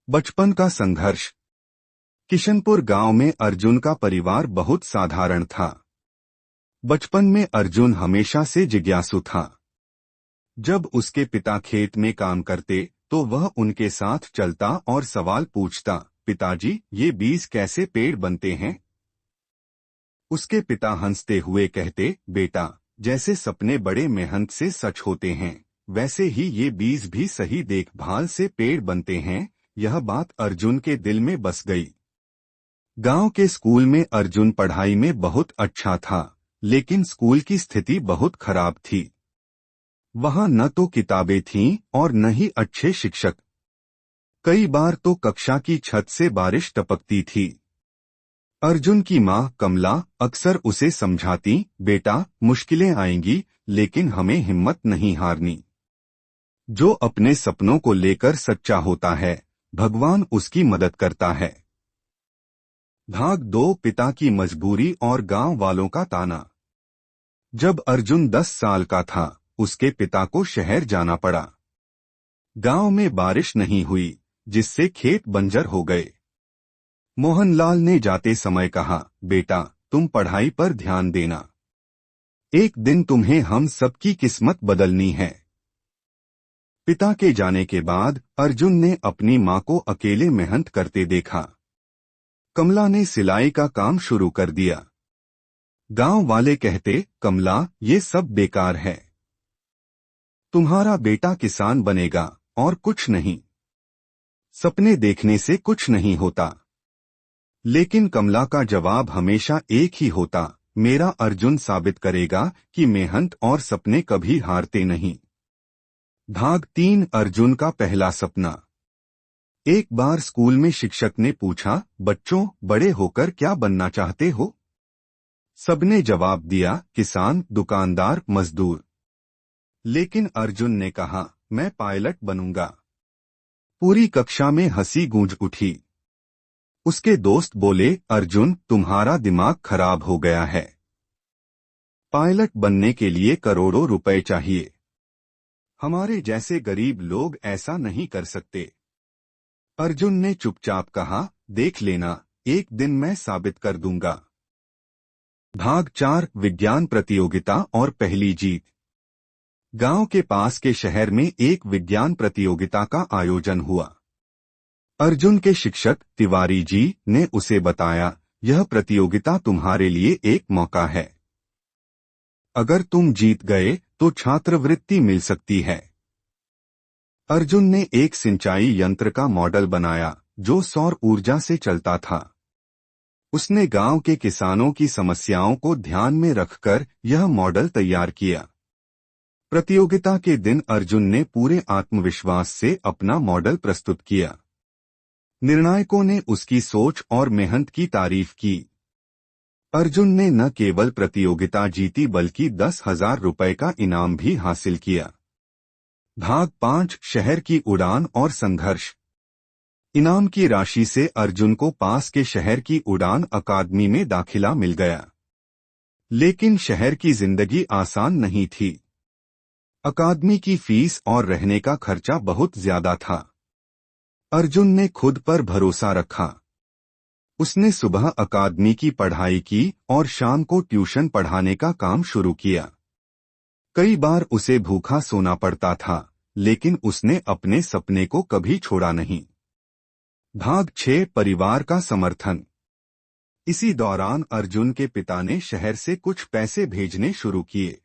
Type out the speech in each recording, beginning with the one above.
बचपन का संघर्ष। किशनपुर गांव में अर्जुन का परिवार बहुत साधारण था। बचपन में अर्जुन हमेशा से जिज्ञासु था। जब उसके पिता खेत में काम करते तो वह उनके साथ चलता और सवाल पूछता, पिताजी, ये बीज कैसे पेड़ बनते हैं? उसके पिता हंसते हुए कहते, बेटा, जैसे सपने बड़े मेहनत से सच होते हैं, वैसे ही ये बीज भी सही देखभाल से पेड़ बनते हैं। यह बात अर्जुन के दिल में बस गई। गांव के स्कूल में अर्जुन पढ़ाई में बहुत अच्छा था, लेकिन स्कूल की स्थिति बहुत खराब थी। वहां न तो किताबें थीं और न ही अच्छे शिक्षक। कई बार तो कक्षा की छत से बारिश टपकती थी। अर्जुन की मां कमला अक्सर उसे समझाती, बेटा, मुश्किलें आएंगी, लेकिन हमें हिम्मत नहीं हारनी। जो अपने सपनों को लेकर सच्चा होता है, भगवान उसकी मदद करता है। भाग 2। पिता की मजबूरी और गांव वालों का ताना। जब अर्जुन 10 साल का था, उसके पिता को शहर जाना पड़ा। गांव में बारिश नहीं हुई, जिससे खेत बंजर हो गए। मोहनलाल ने जाते समय कहा, बेटा, तुम पढ़ाई पर ध्यान देना। एक दिन तुम्हें हम सबकी किस्मत बदलनी है। पिता के जाने के बाद अर्जुन ने अपनी मां को अकेले मेहनत करते देखा। कमला ने सिलाई का काम शुरू कर दिया। गांव वाले कहते, कमला, ये सब बेकार है। तुम्हारा बेटा किसान बनेगा और कुछ नहीं। सपने देखने से कुछ नहीं होता। लेकिन कमला का जवाब हमेशा एक ही होता, मेरा अर्जुन साबित करेगा कि मेहनत और सपने कभी हारते नहीं। भाग 3। अर्जुन का पहला सपना। एक बार स्कूल में शिक्षक ने पूछा, बच्चों, बड़े होकर क्या बनना चाहते हो? सबने जवाब दिया, किसान, दुकानदार, मजदूर। लेकिन अर्जुन ने कहा, मैं पायलट बनूंगा। पूरी कक्षा में हंसी गूंज उठी। उसके दोस्त बोले, अर्जुन, तुम्हारा दिमाग खराब हो गया है। पायलट बनने के लिए करोड़ों रुपए चाहिए। हमारे जैसे गरीब लोग ऐसा नहीं कर सकते। अर्जुन ने चुपचाप कहा, देख लेना, एक दिन मैं साबित कर दूंगा। भाग 4। विज्ञान प्रतियोगिता और पहली जीत। गांव के पास के शहर में एक विज्ञान प्रतियोगिता का आयोजन हुआ। अर्जुन के शिक्षक तिवारी जी ने उसे बताया, यह प्रतियोगिता तुम्हारे लिए एक मौका है। अगर तुम जीत गए तो छात्रवृत्ति मिल सकती है। अर्जुन ने एक सिंचाई यंत्र का मॉडल बनाया जो सौर ऊर्जा से चलता था। उसने गांव के किसानों की समस्याओं को ध्यान में रखकर यह मॉडल तैयार किया। प्रतियोगिता के दिन अर्जुन ने पूरे आत्मविश्वास से अपना मॉडल प्रस्तुत किया। निर्णायकों ने उसकी सोच और मेहनत की तारीफ की। अर्जुन ने न केवल प्रतियोगिता जीती बल्कि 10,000 रुपए का इनाम भी हासिल किया। भाग 5। शहर की उड़ान और संघर्ष। इनाम की राशि से अर्जुन को पास के शहर की उड़ान अकादमी में दाखिला मिल गया। लेकिन शहर की जिंदगी आसान नहीं थी। अकादमी की फीस और रहने का खर्चा बहुत ज्यादा था। अर्जुन ने खुद पर भरोसा रखा। उसने सुबह अकादमी की पढ़ाई की और शाम को ट्यूशन पढ़ाने का काम शुरू किया। कई बार उसे भूखा सोना पड़ता था, लेकिन उसने अपने सपने को कभी छोड़ा नहीं। भाग 6। परिवार का समर्थन। इसी दौरान अर्जुन के पिता ने शहर से कुछ पैसे भेजने शुरू किए।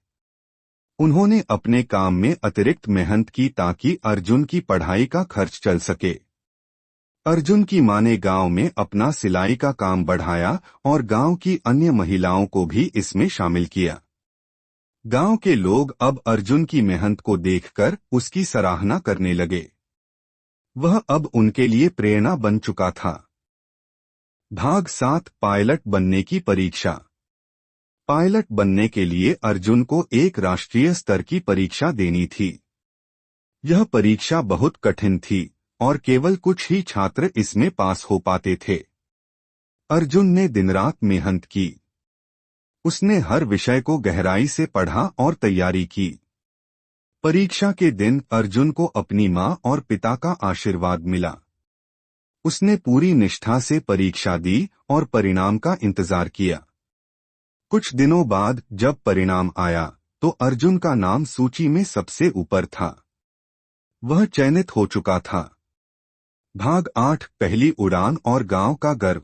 उन्होंने अपने काम में अतिरिक्त मेहनत की ताकि अर्जुन की पढ़ाई का खर्च चल सके। अर्जुन की मां ने गांव में अपना सिलाई का काम बढ़ाया और गांव की अन्य महिलाओं को भी इसमें शामिल किया। गांव के लोग अब अर्जुन की मेहनत को देखकर उसकी सराहना करने लगे। वह अब उनके लिए प्रेरणा बन चुका था। भाग 7। पायलट बनने की परीक्षा। पायलट बनने के लिए अर्जुन को एक राष्ट्रीय स्तर की परीक्षा देनी थी। यह परीक्षा बहुत कठिन थी और केवल कुछ ही छात्र इसमें पास हो पाते थे। अर्जुन ने दिन रात मेहनत की। उसने हर विषय को गहराई से पढ़ा और तैयारी की। परीक्षा के दिन अर्जुन को अपनी मां और पिता का आशीर्वाद मिला। उसने पूरी निष्ठा से परीक्षा दी और परिणाम का इंतजार किया। कुछ दिनों बाद जब परिणाम आया तो अर्जुन का नाम सूची में सबसे ऊपर था। वह चयनित हो चुका था। भाग 8 पहली उड़ान और गांव का गर्व।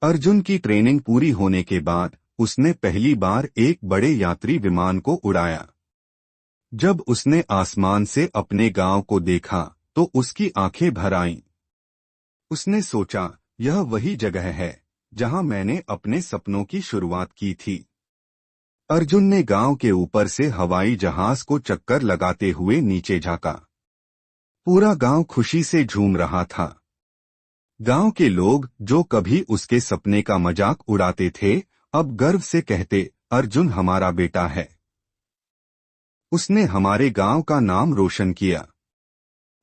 अर्जुन की ट्रेनिंग पूरी होने के बाद उसने पहली बार एक बड़े यात्री विमान को उड़ाया। जब उसने आसमान से अपने गांव को देखा तो उसकी आंखें भर आईं। उसने सोचा, यह वही जगह है जहां मैंने अपने सपनों की शुरुआत की थी। अर्जुन ने गांव के ऊपर से हवाई जहाज को चक्कर लगाते हुए नीचे झांका। पूरा गांव खुशी से झूम रहा था। गांव के लोग जो कभी उसके सपने का मजाक उड़ाते थे, अब गर्व से कहते, अर्जुन हमारा बेटा है। उसने हमारे गांव का नाम रोशन किया।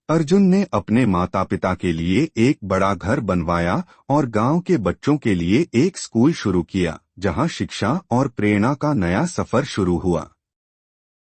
अर्जुन ने अपने माता पिता के लिए एक बड़ा घर बनवाया और गांव के बच्चों के लिए एक स्कूल शुरू किया, जहां शिक्षा और प्रेरणा का नया सफर शुरू हुआ।